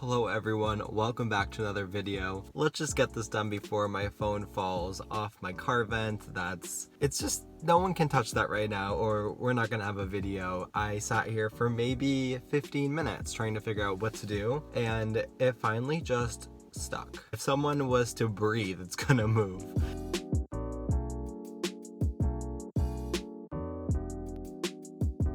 Hello everyone, welcome back to another video. Let's just get this done before my phone falls off my car vent. It's just, no one can touch that right now or we're not gonna have a video. I sat here for maybe 15 minutes trying to figure out what to do and it finally just stuck. If someone was to breathe, it's gonna move.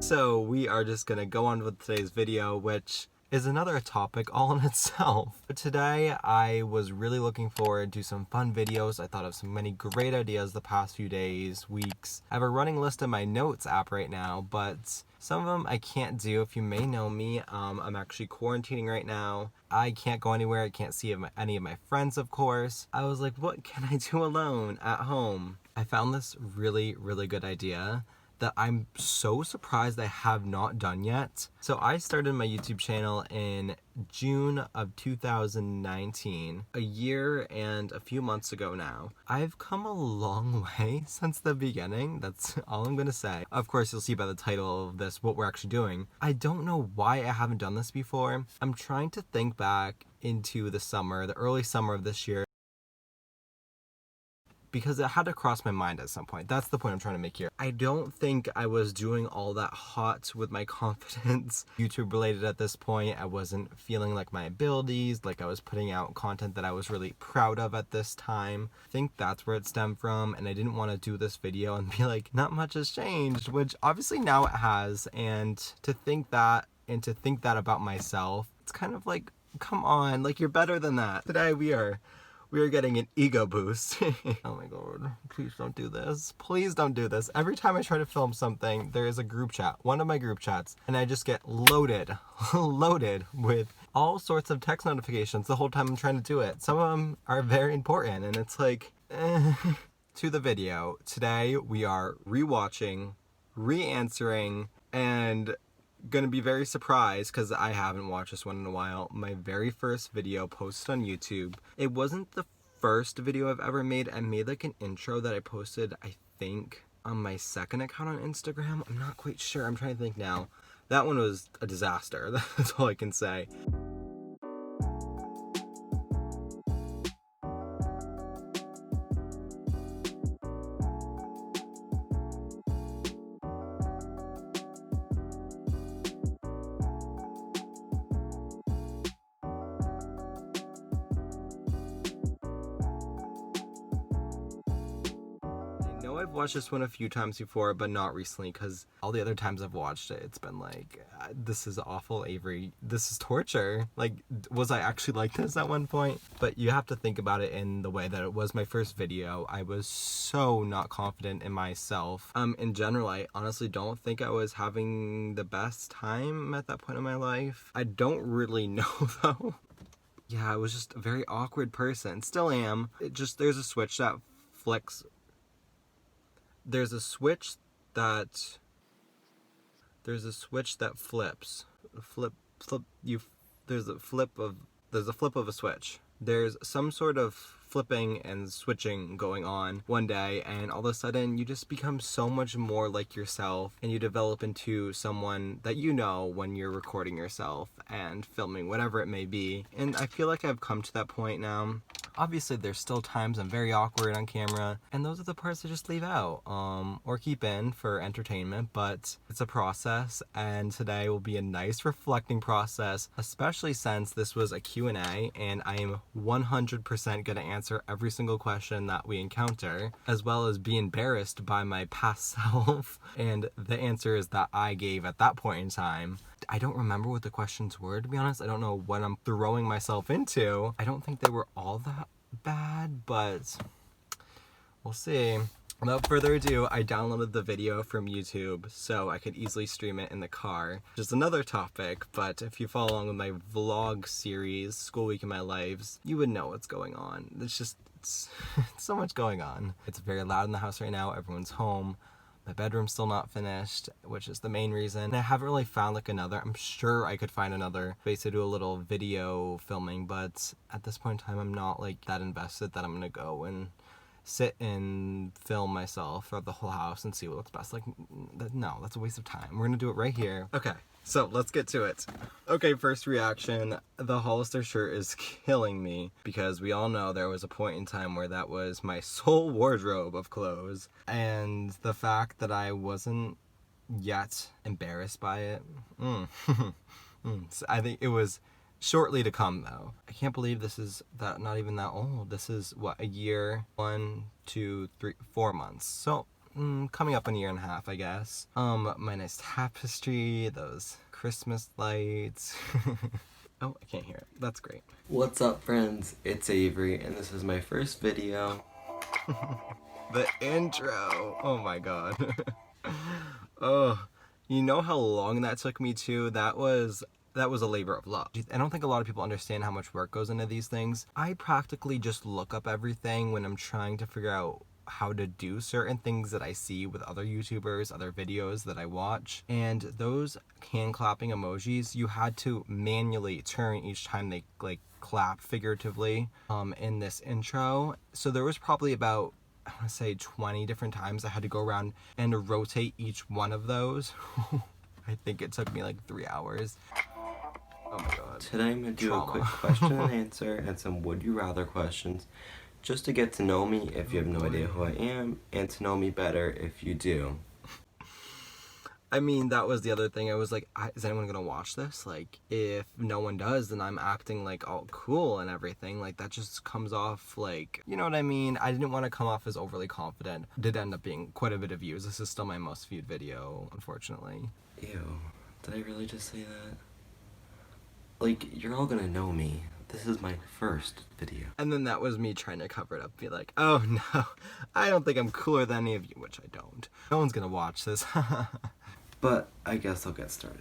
So we are just gonna go on with today's video, which is another topic all in itself. But today I was really looking forward to some fun videos. I thought of some many great ideas the past few days, weeks. I have a running list in my notes app right now, but some of them I can't do. If you may know me, I'm actually quarantining right now. I can't go anywhere. I can't see any of my friends, of course. I was like, what can I do alone at home? I found this really, really good idea that I'm so surprised I have not done yet. So I started my YouTube channel in June of 2019, a year and a few months ago now. I've come a long way since the beginning. That's all I'm gonna say. Of course, you'll see by the title of this what we're actually doing. I don't know why I haven't done this before. I'm trying to think back into the early summer of this year, because it had to cross my mind at some point. That's the point I'm trying to make here. I don't think I was doing all that hot with my confidence YouTube related at this point. I wasn't feeling like my abilities, like I was putting out content that I was really proud of at this time. I think that's where it stemmed from, and I didn't want to do this video and be like, not much has changed, which obviously now it has, and to think that about myself, it's kind of like, come on, like you're better than that. Today we are getting an ego boost. Oh my god, please don't do this. Please don't do this. Every time I try to film something, there is a group chat, one of my group chats, and I just get loaded with all sorts of text notifications the whole time I'm trying to do it. Some of them are very important, and it's like, To the video. Today, we are rewatching, re-answering, and gonna be very surprised because I haven't watched this one in a while. My very first video posted on YouTube. It wasn't the first video I've ever made. I made like an intro that I posted, I think, on my second account on Instagram. I'm not quite sure. I'm trying to think now. That one was a disaster. That's all I can say. I've watched this one a few times before, but not recently, because all the other times I've watched it, it's been like, this is awful, Avery. This is torture. Like, was I actually like this at one point? But you have to think about it in the way that it was my first video. I was so not confident in myself. In general, I honestly don't think I was having the best time at that point in my life. I don't really know, though. Yeah, I was just a very awkward person. Still am. There's a switch that flicks. There's a switch that flips. There's a flip of a switch. There's some sort of flipping and switching going on one day, and all of a sudden you just become so much more like yourself, and you develop into someone that you know when you're recording yourself and filming whatever it may be. And I feel like I've come to that point now. Obviously, there's still times I'm very awkward on camera, and those are the parts I just leave out, or keep in for entertainment, but it's a process, and today will be a nice reflecting process, especially since this was a Q&A, and I am 100% gonna answer every single question that we encounter, as well as be embarrassed by my past self, and the answers that I gave at that point in time. I don't remember what the questions were, to be honest. I don't know what I'm throwing myself into. I don't think they were all that bad, but we'll see. Without further ado, I downloaded the video from YouTube so I could easily stream it in the car. Just another topic, but if you follow along with my vlog series, School Week in My Lives, you would know what's going on. It's so much going on. It's very loud in the house right now. Everyone's home. My bedroom's still not finished, which is the main reason. I haven't really found like another. I'm sure I could find another space to do a little video filming, but at this point in time, I'm not like that invested that I'm gonna go and sit and film myself throughout the whole house and see what looks best. Like, no, that's a waste of time. We're gonna do it right here. Okay, So let's get to it. Okay, first reaction. The Hollister shirt is killing me because we all know there was a point in time where that was my sole wardrobe of clothes. And the fact that I wasn't yet embarrassed by it. So I think it was shortly to come though. I can't believe this is that not even that old. This is what, a year, 1, 2, 3, 4 months. So coming up in a year and a half, I guess. My nice tapestry, those Christmas lights. Oh, I can't hear it. That's great. What's up, friends? It's Avery, and this is my first video. The intro. Oh my god. Oh, you know how long that took me to? That was a labor of love. I don't think a lot of people understand how much work goes into these things. I practically just look up everything when I'm trying to figure out how to do certain things that I see with other YouTubers, other videos that I watch. And those hand clapping emojis, you had to manually turn each time they like clap figuratively in this intro. So there was probably about, I want to say 20 different times I had to go around and rotate each one of those. I think it took me like 3 hours. Oh my god. Today I'm going to do Trauma. a quick question and answer and some would you rather questions just to get to know me if you have no idea who I am and to know me better if you do. I mean, that was the other thing. I was like, is anyone gonna watch this? Like, if no one does, then I'm acting like all cool and everything. Like, that just comes off like, you know what I mean? I didn't want to come off as overly confident. It did end up being quite a bit of views. This is still my most viewed video, unfortunately. Ew, did I really just say that? Like, you're all gonna know me. This is my first video. And then that was me trying to cover it up, be like, oh no, I don't think I'm cooler than any of you, which I don't. No one's gonna watch this. But I guess I'll get started.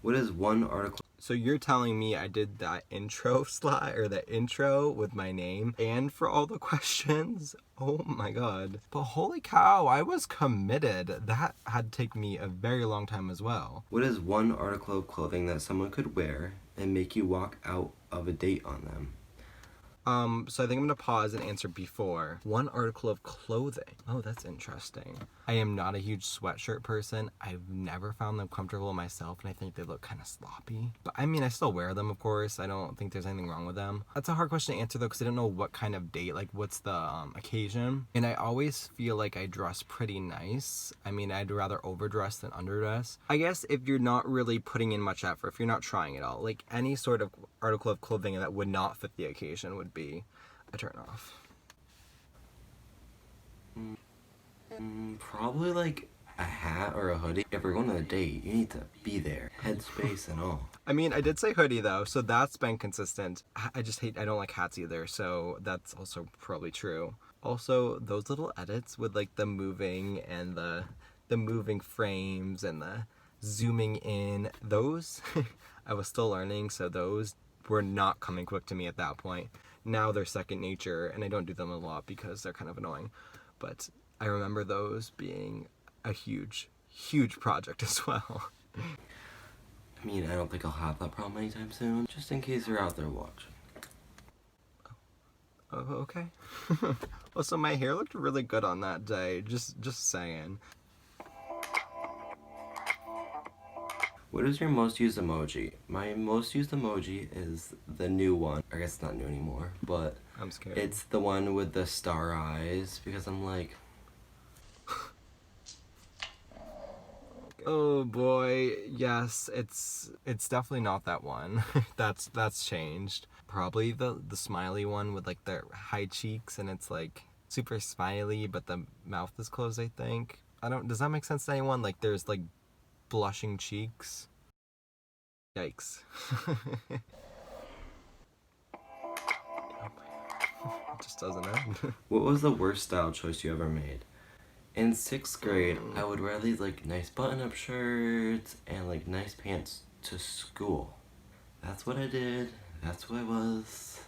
What is one article? So you're telling me I did that intro slide or the intro with my name and for all the questions? Oh my god. But holy cow, I was committed. That had to take me a very long time as well. What is one article of clothing that someone could wear and make you walk out of a date on them? So I think I'm gonna pause and answer before. One article of clothing. Oh, that's interesting. I am not a huge sweatshirt person. I've never found them comfortable myself, and I think they look kind of sloppy. But I mean, I still wear them, of course. I don't think there's anything wrong with them. That's a hard question to answer though, because I don't know what kind of date, like what's the occasion. And I always feel like I dress pretty nice. I mean, I'd rather overdress than underdress. I guess if you're not really putting in much effort, if you're not trying at all, like any sort of article of clothing that would not fit the occasion would be a turn off. Probably like a hat or a hoodie. If we're going on a date, you need to be there, headspace and all. I mean, I did say hoodie though, so that's been consistent. I don't like hats either, so that's also probably true. Also, those little edits with like the moving and the moving frames and the zooming in, those I was still learning, so those were not coming quick to me at that point. Now they're second nature, and I don't do them a lot because they're kind of annoying. But I remember those being a huge, huge project as well. I mean, I don't think I'll have that problem anytime soon, just in case you're out there watching. Oh, okay. Well, so my hair looked really good on that day, just saying. What is your most used emoji? My most used emoji is the new one. I guess it's not new anymore, but I'm scared. it's the one with the star eyes, because I'm like... Oh boy, yes, it's definitely not that one. that's changed. Probably the smiley one with like the high cheeks and it's like super smiley but the mouth is closed, I think. Does that make sense to anyone? Like there's like blushing cheeks. Yikes. It just doesn't end. What was the worst style choice you ever made? In 6th grade, I would wear these like nice button-up shirts and like nice pants to school. That's what I did. That's who I was.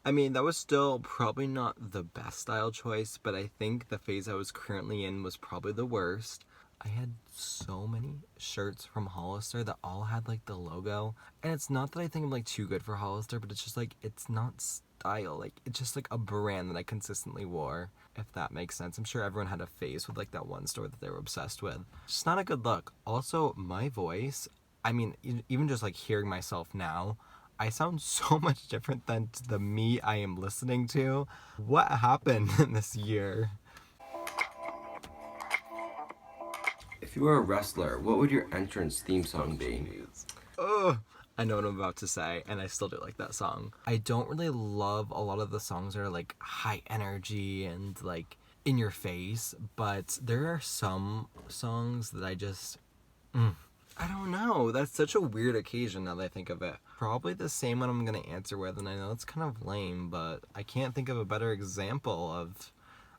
I mean, that was still probably not the best style choice, but I think the phase I was currently in was probably the worst. I had so many shirts from Hollister that all had like the logo. And it's not that I think I'm like too good for Hollister, but it's just like, it's not style. Like, it's just like a brand that I consistently wore, if that makes sense. I'm sure everyone had a phase with like that one store that they were obsessed with. It's just not a good look. Also, my voice, I mean, even just like hearing myself now, I sound so much different than the me I am listening to. What happened in this year? If you were a wrestler, what would your entrance theme song be? Oh, I know what I'm about to say, and I still do like that song. I don't really love a lot of the songs that are like high energy and like in your face, but there are some songs that I just. I don't know. That's such a weird occasion now that I think of it. Probably the same one I'm gonna answer with, and I know it's kind of lame, but I can't think of a better example of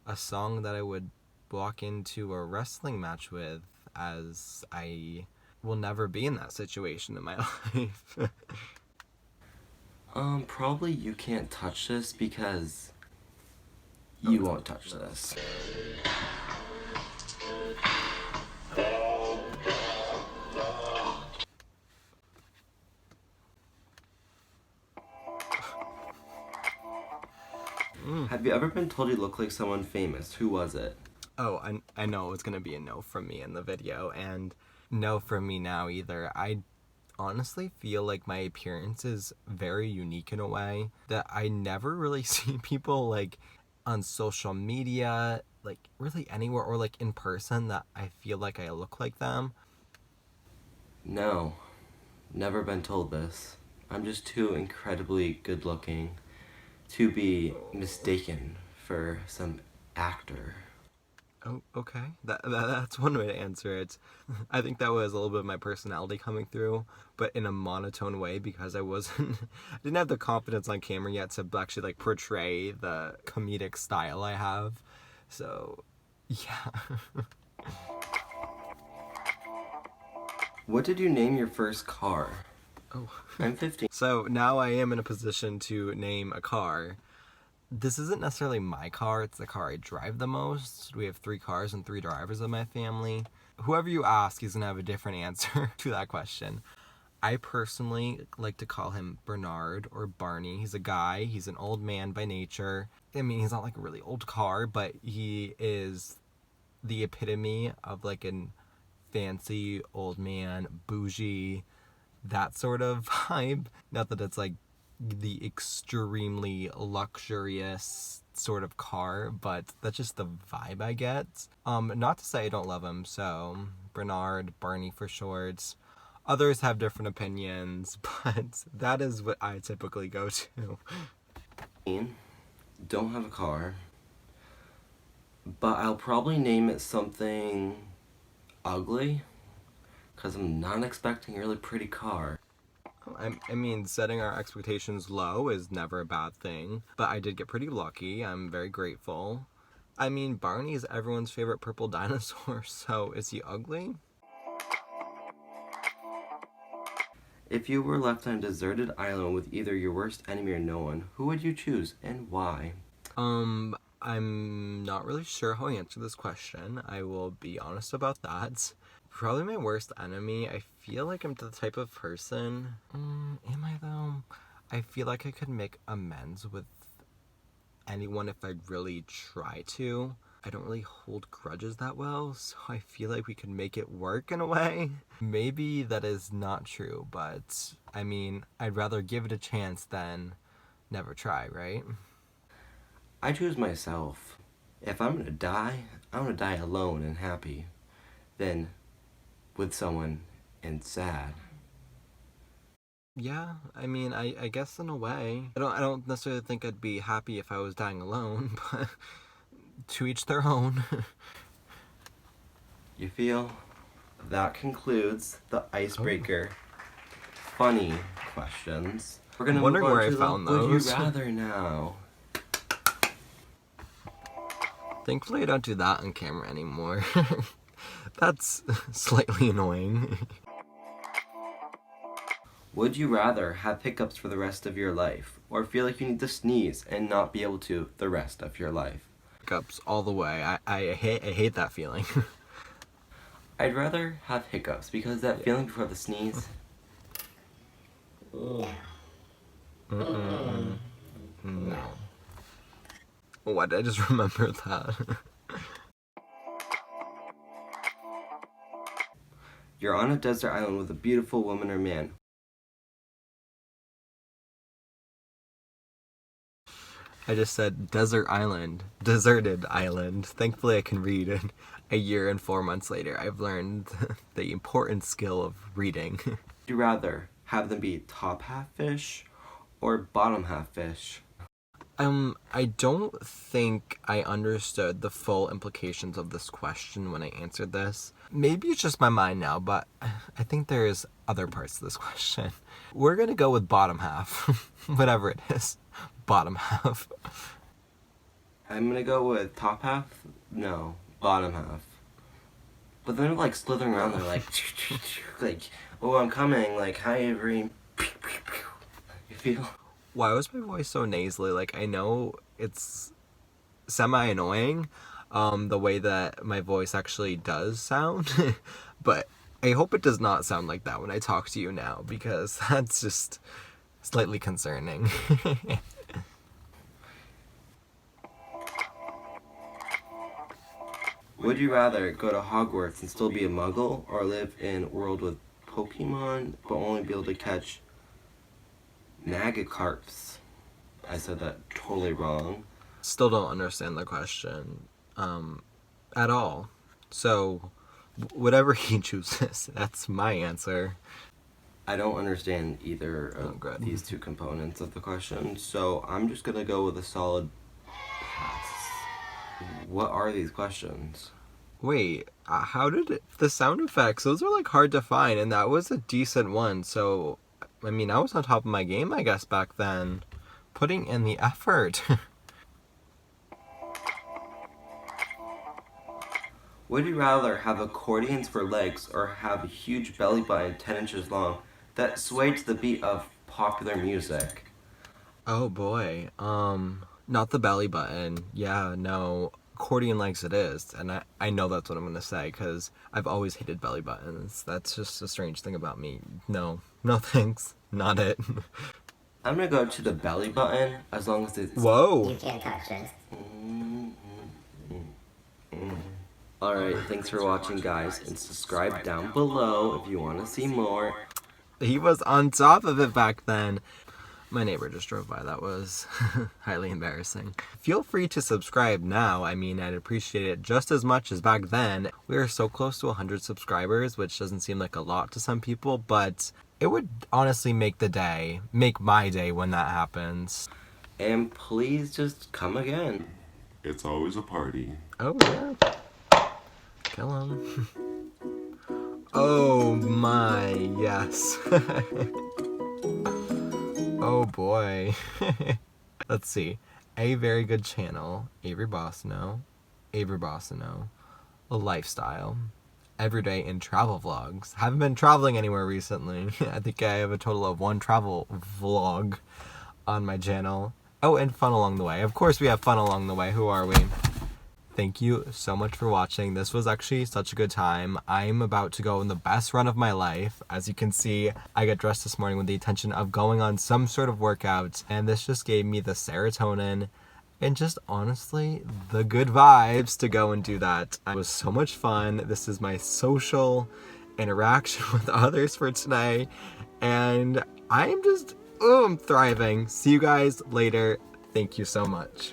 a song that I would walk into a wrestling match with, as I will never be in that situation in my life. Probably You Can't Touch This because you won't touch this. Have you ever been told you look like someone famous? Who was it? Oh, I know it was gonna be a no from me in the video, and no from me now either. I honestly feel like my appearance is very unique in a way that I never really see people like on social media, like really anywhere, or like in person that I feel like I look like them. No, never been told this. I'm just too incredibly good looking to be mistaken for some actor. Oh, okay. That's one way to answer it. I think that was a little bit of my personality coming through, but in a monotone way because I wasn't, I didn't have the confidence on camera yet to actually like portray the comedic style I have. So, yeah. What did you name your first car? Oh. I'm 15. So now I am in a position to name a car. This isn't necessarily my car, it's the car I drive the most. We have 3 cars and 3 drivers in my family. Whoever you ask is gonna have a different answer to that question. I personally like to call him Bernard or Barney. He's a guy, he's an old man by nature. I mean, he's not like a really old car, but he is the epitome of like an fancy old man, bougie, that sort of vibe. Not that it's like the extremely luxurious sort of car, but that's just the vibe I get. Not to say I don't love him, so Bernard, Barney for short. Others have different opinions, but that is what I typically go to. Don't have a car, but I'll probably name it something ugly because I'm not expecting a really pretty car. I mean, setting our expectations low is never a bad thing, but I did get pretty lucky. I'm very grateful. I mean, Barney is everyone's favorite purple dinosaur, so is he ugly? If you were left on a deserted island with either your worst enemy or no one, who would you choose and why? I'm not really sure how I answer this question. I will be honest about that. Probably my worst enemy. I feel like I'm the type of person. Am I though? I feel like I could make amends with anyone if I really try to. I don't really hold grudges that well, so I feel like we could make it work in a way. Maybe that is not true, but I mean, I'd rather give it a chance than never try, right? I choose myself. If I'm gonna die, I'm gonna die alone and happy, than with someone and sad. Yeah, I mean, I guess in a way. I don't necessarily think I'd be happy if I was dying alone, but to each their own. You feel? That concludes the icebreaker funny questions. We're gonna I'm move wondering on where I to the found Would You those. Rather now. Thankfully, I don't do that on camera anymore. That's slightly annoying. Would you rather have hiccups for the rest of your life, or feel like you need to sneeze and not be able to the rest of your life? Hiccups all the way. I hate that feeling. I'd rather have hiccups because that feeling before the sneeze. No. Why did I just remember that? You're on a desert island with a beautiful woman or man. I just said desert island, deserted island. Thankfully I can read, and a year and 4 months later I've learned the important skill of reading. Would you rather have them be top half fish or bottom half fish? I don't think I understood the full implications of this question when I answered this. Maybe it's just my mind now, but I think there's other parts to this question. We're gonna go with bottom half, whatever it is. Bottom half. I'm gonna go with top half? No, bottom half. But then they're like slithering around, they're like, like, oh, I'm coming, like, hi, Avery. You feel? Why was my voice so nasally? Like, I know it's semi-annoying, the way that my voice actually does sound, but I hope it does not sound like that when I talk to you now, because that's just slightly concerning. Would you rather go to Hogwarts and still be a muggle, or live in a world with Pokemon, but only be able to catch Magikarps? I said that totally wrong. Still don't understand the question at all. So, whatever he chooses, that's my answer. I don't understand either of these two components of the question, so I'm just gonna go with a solid pass. What are these questions? Wait, how did it... The sound effects, those are like hard to find, and that was a decent one, so... I mean, I was on top of my game, I guess, back then. Putting in the effort. Would you rather have accordions for legs or have a huge belly button 10 inches long that sway to the beat of popular music? Oh boy, not the belly button. Yeah, no, accordion legs it is, and I know that's what I'm gonna say, because I've always hated belly buttons. That's just a strange thing about me. No thanks, not it. I'm gonna go to the belly button as long as it's... Whoa! You can't touch this. Alright, thanks for watching, guys, and subscribe down below if you want to see more. He was on top of it back then. My neighbor just drove by. That was highly embarrassing. Feel free to subscribe now. I mean, I'd appreciate it just as much as back then. We are so close to 100 subscribers, which doesn't seem like a lot to some people, but it would honestly make my day when that happens. And please just come again. It's always a party. Oh, yeah. Kill him. Oh my, yes. Oh boy. Let's see. A very good channel. Avery Bossino. A lifestyle. Everyday and travel vlogs. Haven't been traveling anywhere recently. I think I have a total of 1 travel vlog on my channel. Oh, and fun along the way. Of course we have fun along the way. Who are we? Thank you so much for watching. This was actually such a good time. I'm about to go on the best run of my life. As you can see, I got dressed this morning with the intention of going on some sort of workout, and this just gave me the serotonin and just honestly the good vibes to go and do that. It was so much fun. This is my social interaction with others for today, and I'm just I'm thriving. See you guys later. Thank you so much.